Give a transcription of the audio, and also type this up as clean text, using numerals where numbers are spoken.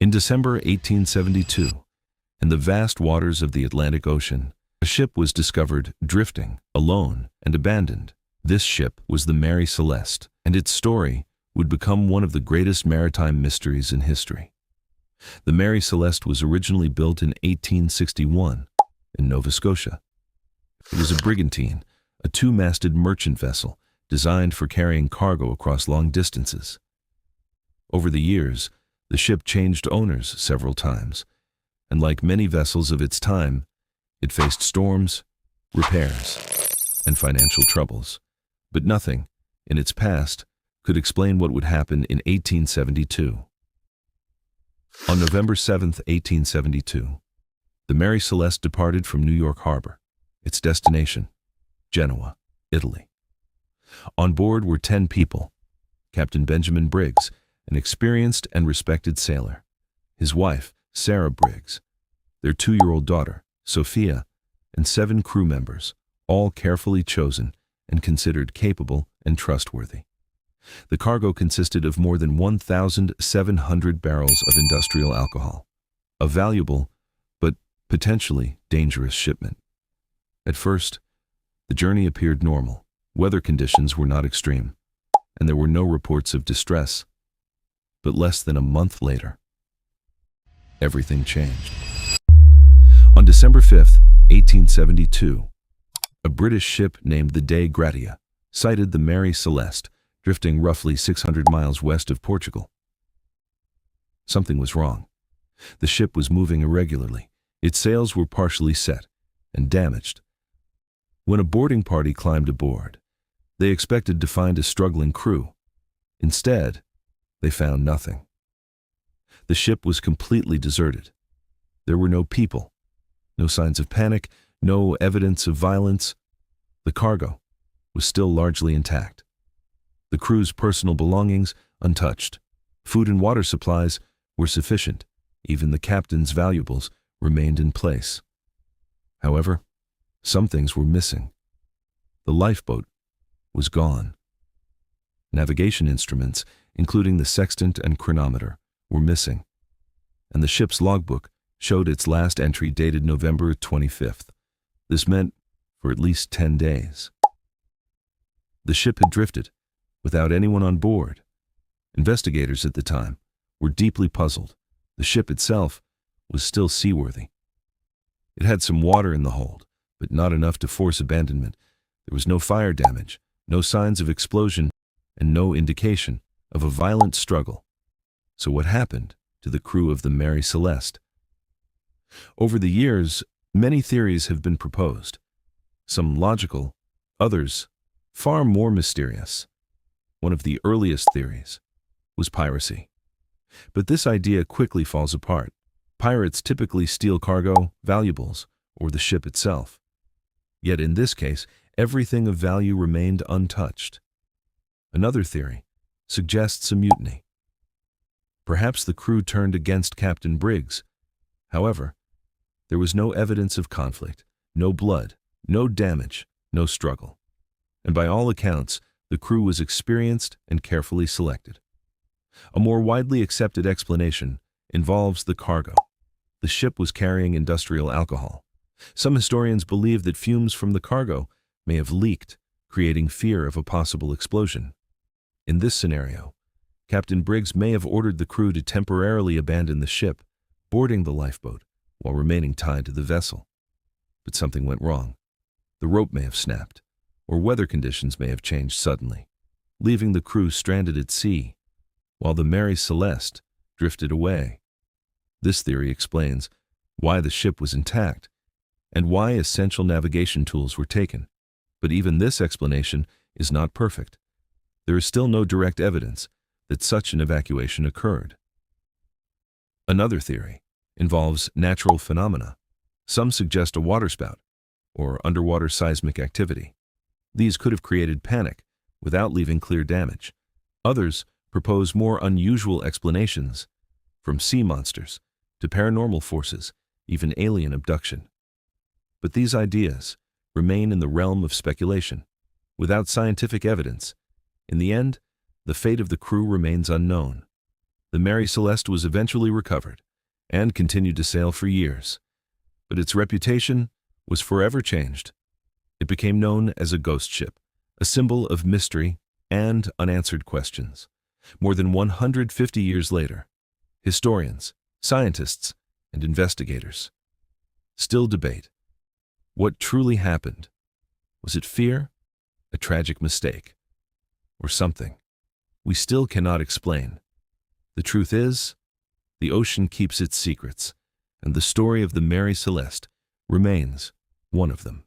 In December 1872, in the vast waters of the Atlantic Ocean, a ship was discovered drifting, alone and abandoned. This ship was the Mary Celeste, and its story would become one of the greatest maritime mysteries in history. The Mary Celeste was originally built in 1861 in Nova Scotia. It was a brigantine, a two-masted merchant vessel designed for carrying cargo across long distances. Over the years, the ship changed owners several times, and like many vessels of its time, it faced storms, repairs, and financial troubles. But nothing, in its past, could explain what would happen in 1872. On November 7, 1872, the Mary Celeste departed from New York Harbor, its destination, Genoa, Italy. On board were 10 people: Captain Benjamin Briggs, an experienced and respected sailor, his wife, Sarah Briggs, their 2-year-old daughter, Sophia, and 7 crew members, all carefully chosen and considered capable and trustworthy. The cargo consisted of more than 1,700 barrels of industrial alcohol, a valuable but potentially dangerous shipment. At first, the journey appeared normal. Weather conditions were not extreme, and there were no reports of distress. But less than a month later, everything changed. On December 5, 1872, a British ship named the Dei Gratia sighted the Mary Celeste drifting roughly 600 miles west of Portugal. Something was wrong. The ship was moving irregularly. Its sails were partially set and damaged. When a boarding party climbed aboard, they expected to find a struggling crew. Instead, they found nothing. The ship was completely deserted. There were no people, no signs of panic, no evidence of violence. The cargo was still largely intact. The crew's personal belongings untouched. Food and water supplies were sufficient. Even the captain's valuables remained in place. However, some things were missing. The lifeboat was gone. Navigation instruments, including the sextant and chronometer, were missing, and the ship's logbook showed its last entry dated November 25th. This meant for at least 10 days. The ship had drifted, without anyone on board. Investigators at the time were deeply puzzled. The ship itself was still seaworthy. It had some water in the hold, but not enough to force abandonment. There was no fire damage, no signs of explosion, and no indication of a violent struggle. So what happened to the crew of the Mary Celeste? Over the years, many theories have been proposed. Some logical, others far more mysterious. One of the earliest theories was piracy. But this idea quickly falls apart. Pirates typically steal cargo, valuables, or the ship itself. Yet in this case, everything of value remained untouched. Another theory suggests a mutiny. Perhaps the crew turned against Captain Briggs. However, there was no evidence of conflict, no blood, no damage, no struggle. And by all accounts, the crew was experienced and carefully selected. A more widely accepted explanation involves the cargo. The ship was carrying industrial alcohol. Some historians believe that fumes from the cargo may have leaked, creating fear of a possible explosion. In this scenario, Captain Briggs may have ordered the crew to temporarily abandon the ship, boarding the lifeboat while remaining tied to the vessel. But something went wrong. The rope may have snapped, or weather conditions may have changed suddenly, leaving the crew stranded at sea, while the Mary Celeste drifted away. This theory explains why the ship was intact and why essential navigation tools were taken. But even this explanation is not perfect. There is still no direct evidence that such an evacuation occurred. Another theory involves natural phenomena. Some suggest a waterspout or underwater seismic activity. These could have created panic without leaving clear damage. Others propose more unusual explanations, from sea monsters to paranormal forces, even alien abduction. But these ideas remain in the realm of speculation, without scientific evidence. In the end, the fate of the crew remains unknown. The Mary Celeste was eventually recovered and continued to sail for years, but its reputation was forever changed. It became known as a ghost ship, a symbol of mystery and unanswered questions. More than 150 years later, historians, scientists, and investigators still debate what truly happened. Was it fear, a tragic mistake, or something we still cannot explain? The truth is, the ocean keeps its secrets, and the story of the Mary Celeste remains one of them.